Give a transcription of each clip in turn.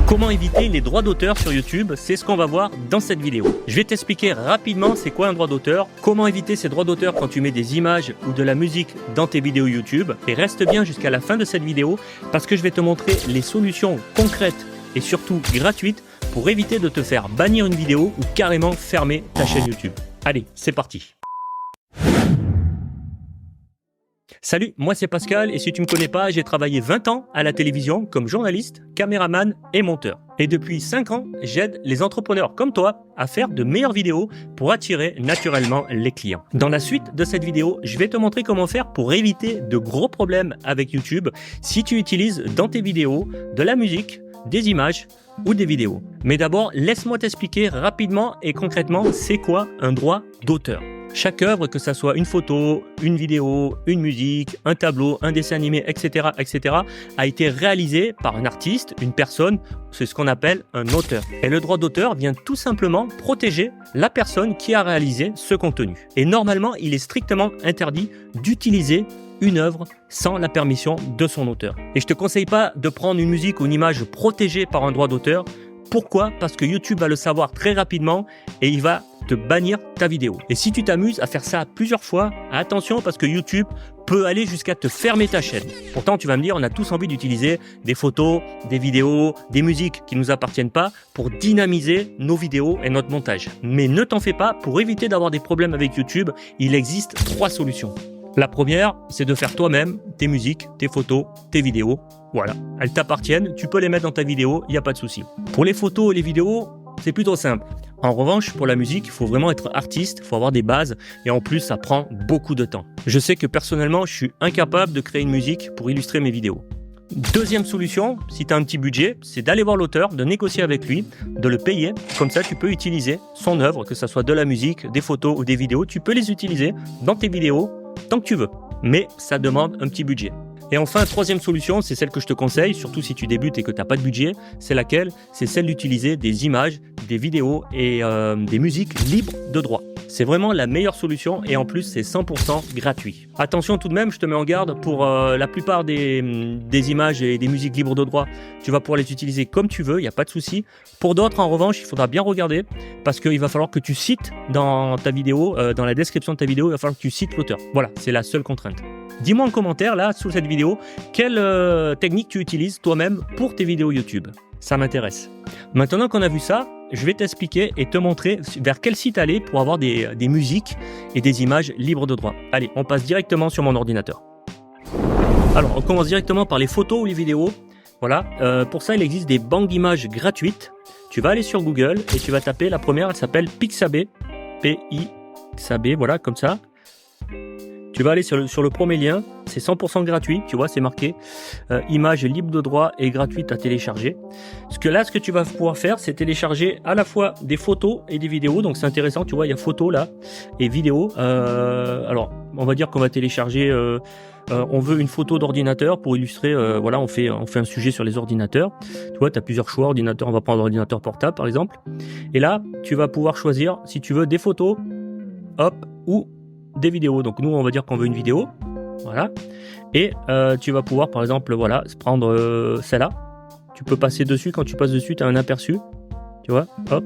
Comment éviter les droits d'auteur sur YouTube? C'est ce qu'on va voir dans cette vidéo. Je vais t'expliquer rapidement c'est quoi un droit d'auteur, comment éviter ces droits d'auteur quand tu mets des images ou de la musique dans tes vidéos YouTube. Et reste bien jusqu'à la fin de cette vidéo parce que je vais te montrer les solutions concrètes et surtout gratuites pour éviter de te faire bannir une vidéo ou carrément fermer ta chaîne YouTube. Allez, c'est parti! Salut, moi c'est Pascal et si tu me connais pas, j'ai travaillé 20 ans à la télévision comme journaliste, caméraman et monteur. Et depuis 5 ans, j'aide les entrepreneurs comme toi à faire de meilleures vidéos pour attirer naturellement les clients. Dans la suite de cette vidéo, je vais te montrer comment faire pour éviter de gros problèmes avec YouTube si tu utilises dans tes vidéos de la musique, des images ou des vidéos. Mais d'abord, laisse-moi t'expliquer rapidement et concrètement c'est quoi un droit d'auteur. Chaque œuvre, que ça soit une photo, une vidéo, une musique, un tableau, un dessin animé, etc., a été réalisée par un artiste, une personne, c'est ce qu'on appelle un auteur. Et le droit d'auteur vient tout simplement protéger la personne qui a réalisé ce contenu. Et normalement, il est strictement interdit d'utiliser une œuvre sans la permission de son auteur. Et je te conseille pas de prendre une musique ou une image protégée par un droit d'auteur. Pourquoi? Parce que YouTube va le savoir très rapidement et il va te bannir ta vidéo. Et si tu t'amuses à faire ça plusieurs fois, attention parce que YouTube peut aller jusqu'à te fermer ta chaîne. Pourtant, tu vas me dire, on a tous envie d'utiliser des photos, des vidéos, des musiques qui ne nous appartiennent pas pour dynamiser nos vidéos et notre montage. Mais ne t'en fais pas, pour éviter d'avoir des problèmes avec YouTube, il existe 3 solutions. La première, c'est de faire toi-même tes musiques, tes photos, tes vidéos. Voilà, elles t'appartiennent, tu peux les mettre dans ta vidéo, il n'y a pas de souci. Pour les photos et les vidéos, c'est plutôt simple. En revanche, pour la musique, il faut vraiment être artiste, il faut avoir des bases et en plus, ça prend beaucoup de temps. Je sais que personnellement, je suis incapable de créer une musique pour illustrer mes vidéos. Deuxième solution, si tu as un petit budget, c'est d'aller voir l'auteur, de négocier avec lui, de le payer. Comme ça, tu peux utiliser son œuvre, que ce soit de la musique, des photos ou des vidéos. Tu peux les utiliser dans tes vidéos tant que tu veux. Mais ça demande un petit budget. Et enfin, troisième solution, c'est celle que je te conseille, surtout si tu débutes et que tu n'as pas de budget. C'est laquelle? C'est celle d'utiliser des images, des vidéos et des musiques libres de droit. C'est vraiment la meilleure solution et en plus, c'est 100% gratuit. Attention tout de même, je te mets en garde pour la plupart des images et des musiques libres de droit. Tu vas pouvoir les utiliser comme tu veux, il n'y a pas de souci. Pour d'autres, en revanche, il faudra bien regarder parce qu'il va falloir que tu cites dans ta vidéo, dans la description de ta vidéo, il va falloir que tu cites l'auteur. Voilà, c'est la seule contrainte. Dis-moi en commentaire, là, sous cette vidéo, quelle technique tu utilises toi-même pour tes vidéos YouTube. Ça m'intéresse. Maintenant qu'on a vu ça, je vais t'expliquer et te montrer vers quel site aller pour avoir des musiques et des images libres de droit. Allez, on passe directement sur mon ordinateur. Alors, on commence directement par les photos ou les vidéos. Voilà, pour ça, il existe des banques d'images gratuites. Tu vas aller sur Google et tu vas taper la première, elle s'appelle Pixabay. P-I-X-A-B, voilà, comme ça. Tu vas aller sur le premier lien, c'est 100% gratuit, tu vois, c'est marqué image libre de droit et gratuite à télécharger. Ce que tu vas pouvoir faire, c'est télécharger à la fois des photos et des vidéos, donc c'est intéressant, tu vois, il y a photos là et vidéos. Alors, on va dire qu'on va télécharger, on veut une photo d'ordinateur pour illustrer, voilà, on fait un sujet sur les ordinateurs. Tu vois, tu as plusieurs choix, ordinateur, on va prendre l'ordinateur portable par exemple. Et là, tu vas pouvoir choisir si tu veux des photos, hop, ou des vidéos. Donc nous on va dire qu'on veut une vidéo, voilà, et tu vas pouvoir par exemple voilà prendre celle-là, tu peux passer dessus, quand tu passes dessus tu as un aperçu, tu vois, hop,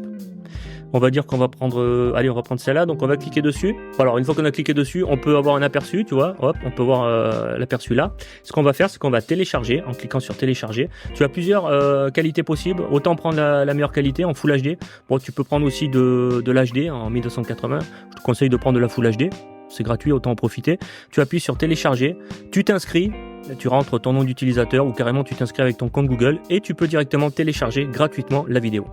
on va dire qu'on va prendre allez, on va prendre celle-là, donc on va cliquer dessus. Alors une fois qu'on a cliqué dessus, on peut avoir un aperçu, tu vois, hop, on peut voir l'aperçu là. Ce qu'on va faire, c'est qu'on va télécharger, en cliquant sur télécharger. Tu as plusieurs qualités possibles, autant prendre la meilleure qualité en Full HD. Bon, tu peux prendre aussi de l'HD en 1280, je te conseille de prendre de la Full HD. C'est gratuit, autant en profiter. Tu appuies sur télécharger, tu t'inscris, tu rentres ton nom d'utilisateur ou carrément tu t'inscris avec ton compte Google et tu peux directement télécharger gratuitement la vidéo.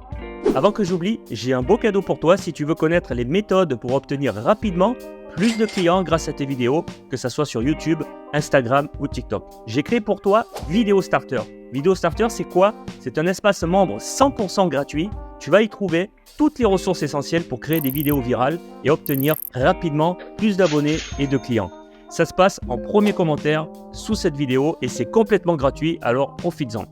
Avant que j'oublie, j'ai un beau cadeau pour toi si tu veux connaître les méthodes pour obtenir rapidement plus de clients grâce à tes vidéos, que ce soit sur YouTube, Instagram ou TikTok. J'ai créé pour toi Vidéo Starter. Vidéo Starter, c'est quoi? C'est un espace membre 100% gratuit. Tu vas y trouver toutes les ressources essentielles pour créer des vidéos virales et obtenir rapidement plus d'abonnés et de clients. Ça se passe en premier commentaire sous cette vidéo et c'est complètement gratuit, alors profites-en.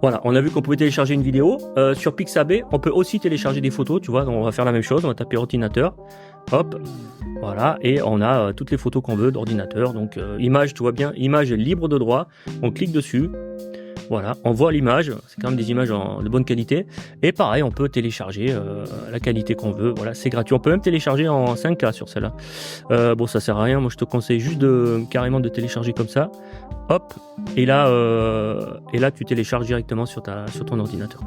Voilà, on a vu qu'on pouvait télécharger une vidéo. Sur Pixabay, on peut aussi télécharger des photos, tu vois, donc on va faire la même chose, on va taper ordinateur, hop, voilà, et on a toutes les photos qu'on veut d'ordinateur, donc image, tu vois bien, image libre de droit, on clique dessus, Voilà, on voit l'image, c'est quand même des images de bonne qualité. Et pareil, on peut télécharger la qualité qu'on veut. Voilà, c'est gratuit. On peut même télécharger en 5K sur celle-là. Bon, ça sert à rien. Moi, je te conseille juste carrément de télécharger comme ça. Hop, et là, tu télécharges directement sur ton ordinateur.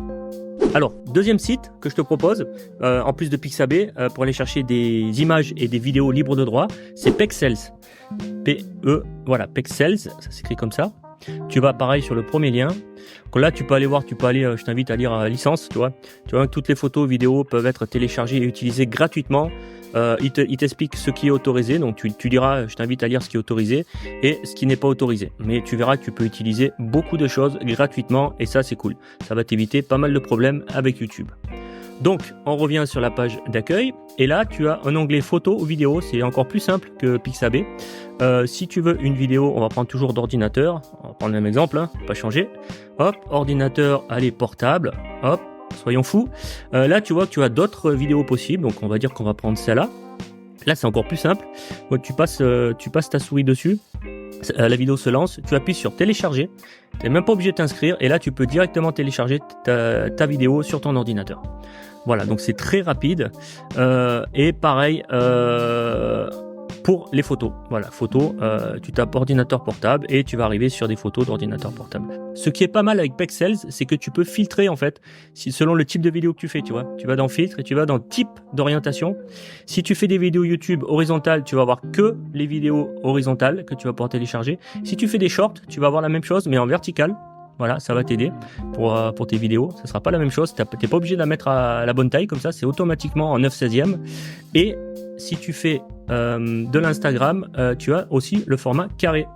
Alors, deuxième site que je te propose, en plus de Pixabay, pour aller chercher des images et des vidéos libres de droit, c'est Pexels. Voilà, Pexels, ça s'écrit comme ça. Tu vas pareil sur le premier lien. Donc là, tu peux aller voir, je t'invite à lire licence, tu vois que toutes les photos, vidéos peuvent être téléchargées et utilisées gratuitement. Il t'explique ce qui est autorisé, donc tu diras, je t'invite à lire ce qui est autorisé et ce qui n'est pas autorisé. Mais tu verras que tu peux utiliser beaucoup de choses gratuitement et ça, c'est cool. Ça va t'éviter pas mal de problèmes avec YouTube. Donc, on revient sur la page d'accueil et là, tu as un onglet photo ou vidéo. C'est encore plus simple que Pixabay. Si tu veux une vidéo, on va prendre toujours d'ordinateur. On va prendre le même exemple, hein, pas changer. Hop, ordinateur, allez, portable. Hop, soyons fous. Là, tu vois que tu as d'autres vidéos possibles. Donc, on va dire qu'on va prendre celle-là. Là, c'est encore plus simple. Donc, tu passes ta souris dessus. La vidéo se lance. Tu appuies sur télécharger. Tu n'es même pas obligé de t'inscrire. Et là, tu peux directement télécharger ta vidéo sur ton ordinateur. Voilà, donc c'est très rapide. Et pareil pour les photos. Voilà, photos, tu tapes ordinateur portable et tu vas arriver sur des photos d'ordinateur portable. Ce qui est pas mal avec Pexels, c'est que tu peux filtrer en fait, selon le type de vidéo que tu fais, tu vois. Tu vas dans filtre et tu vas dans type d'orientation. Si tu fais des vidéos YouTube horizontales, tu vas avoir que les vidéos horizontales que tu vas pouvoir télécharger. Si tu fais des shorts, tu vas avoir la même chose mais en vertical. Voilà, ça va t'aider pour tes vidéos. Ça sera pas la même chose. T'es pas obligé de la mettre à la bonne taille comme ça. C'est automatiquement en 9/16e. Et si tu fais de l'Instagram, tu as aussi le format carré.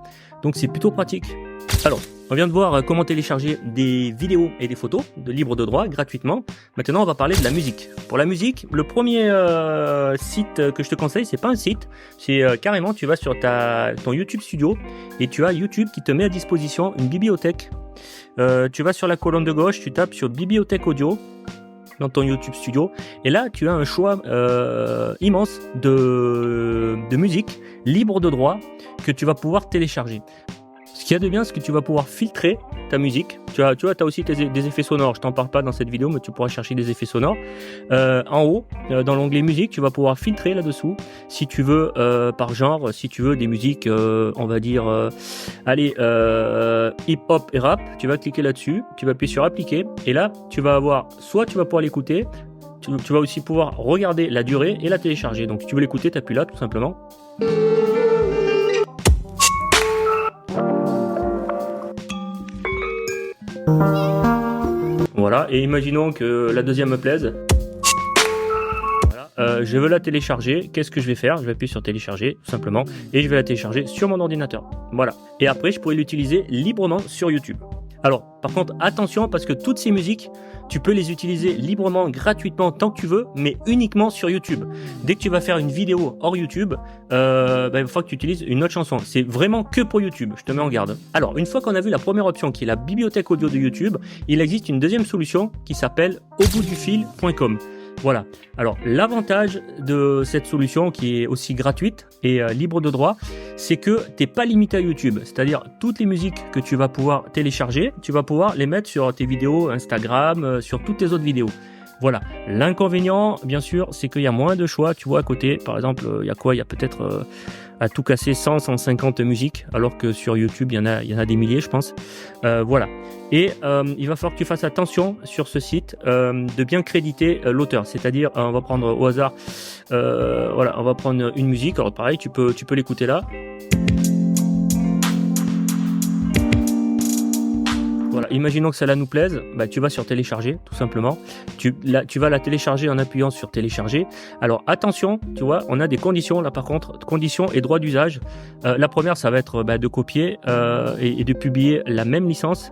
Donc c'est plutôt pratique. Alors, on vient de voir comment télécharger des vidéos et des photos de libre de droit gratuitement. Maintenant, on va parler de la musique. Pour la musique, le premier site que je te conseille, c'est pas un site, c'est carrément tu vas sur ton YouTube Studio et tu as YouTube qui te met à disposition une bibliothèque. Tu vas sur la colonne de gauche, tu tapes sur bibliothèque audio dans ton YouTube Studio et là tu as un choix immense de musique libre de droit que tu vas pouvoir télécharger. Ce qu'il y a de bien, c'est que tu vas pouvoir filtrer ta musique. Tu as aussi des effets sonores. Je t'en parle pas dans cette vidéo, mais tu pourras chercher des effets sonores. En haut, dans l'onglet musique, tu vas pouvoir filtrer là-dessous. Si tu veux, par genre, si tu veux des musiques, on va dire, hip-hop et rap, tu vas cliquer là-dessus. Tu vas appuyer sur appliquer. Et là, tu vas avoir, soit tu vas pouvoir l'écouter, tu vas aussi pouvoir regarder la durée et la télécharger. Donc, si tu veux l'écouter, tu appuies là, tout simplement. Voilà, et imaginons que la deuxième me plaise. Voilà, je veux la télécharger. Qu'est-ce que je vais faire? Je vais appuyer sur télécharger, tout simplement, et je vais la télécharger sur mon ordinateur. Voilà. Et après, je pourrais l'utiliser librement sur YouTube. Alors, par contre, attention, parce que toutes ces musiques, tu peux les utiliser librement, gratuitement, tant que tu veux, mais uniquement sur YouTube. Dès que tu vas faire une vidéo hors YouTube, il va falloir que tu utilises une autre chanson. C'est vraiment que pour YouTube, je te mets en garde. Alors, une fois qu'on a vu la première option, qui est la bibliothèque audio de YouTube, il existe une deuxième solution qui s'appelle auboutdufil.com. Voilà. Alors, l'avantage de cette solution qui est aussi gratuite et libre de droit, c'est que t'es pas limité à YouTube. C'est-à-dire, toutes les musiques que tu vas pouvoir télécharger, tu vas pouvoir les mettre sur tes vidéos Instagram, sur toutes tes autres vidéos. Voilà. L'inconvénient, bien sûr, c'est qu'il y a moins de choix. Tu vois, à côté, par exemple, il y a quoi? Il y a peut-être à tout casser 100-150 musiques, alors que sur YouTube, il y en a des milliers, je pense. Voilà. Et il va falloir que tu fasses attention sur ce site de bien créditer l'auteur. C'est-à-dire, on va prendre au hasard, voilà, on va prendre une musique. Alors pareil, tu peux l'écouter là. Voilà, imaginons que celle-là nous plaise, bah, tu vas sur télécharger, tout simplement. Tu vas la télécharger en appuyant sur télécharger. Alors attention, tu vois, on a des conditions là par contre, conditions et droits d'usage. La première, ça va être de copier et de publier la même licence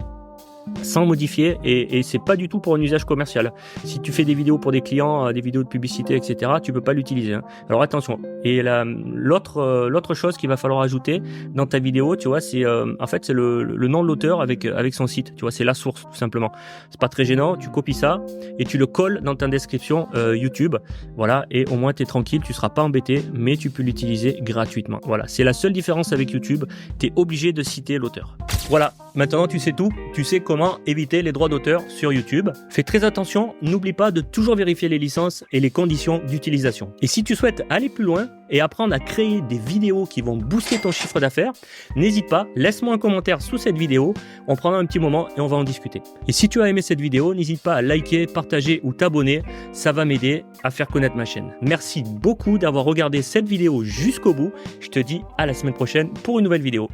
sans modifier et c'est pas du tout pour un usage commercial. Si tu fais des vidéos pour des clients, des vidéos de publicité, etc., tu peux pas l'utiliser. Hein. Alors attention. Et l'autre chose qu'il va falloir ajouter dans ta vidéo, tu vois, c'est en fait c'est le nom de l'auteur avec son site. Tu vois, c'est la source tout simplement. C'est pas très gênant. Tu copies ça et tu le colles dans ta description YouTube. Voilà, et au moins t'es tranquille, tu seras pas embêté, mais tu peux l'utiliser gratuitement. Voilà, c'est la seule différence avec YouTube. T'es obligé de citer l'auteur. Voilà. Maintenant tu sais tout, tu sais comment éviter les droits d'auteur sur YouTube. Fais très attention, n'oublie pas de toujours vérifier les licences et les conditions d'utilisation. Et si tu souhaites aller plus loin et apprendre à créer des vidéos qui vont booster ton chiffre d'affaires, n'hésite pas, laisse-moi un commentaire sous cette vidéo, on prendra un petit moment et on va en discuter. Et si tu as aimé cette vidéo, n'hésite pas à liker, partager ou t'abonner, ça va m'aider à faire connaître ma chaîne. Merci beaucoup d'avoir regardé cette vidéo jusqu'au bout, je te dis à la semaine prochaine pour une nouvelle vidéo.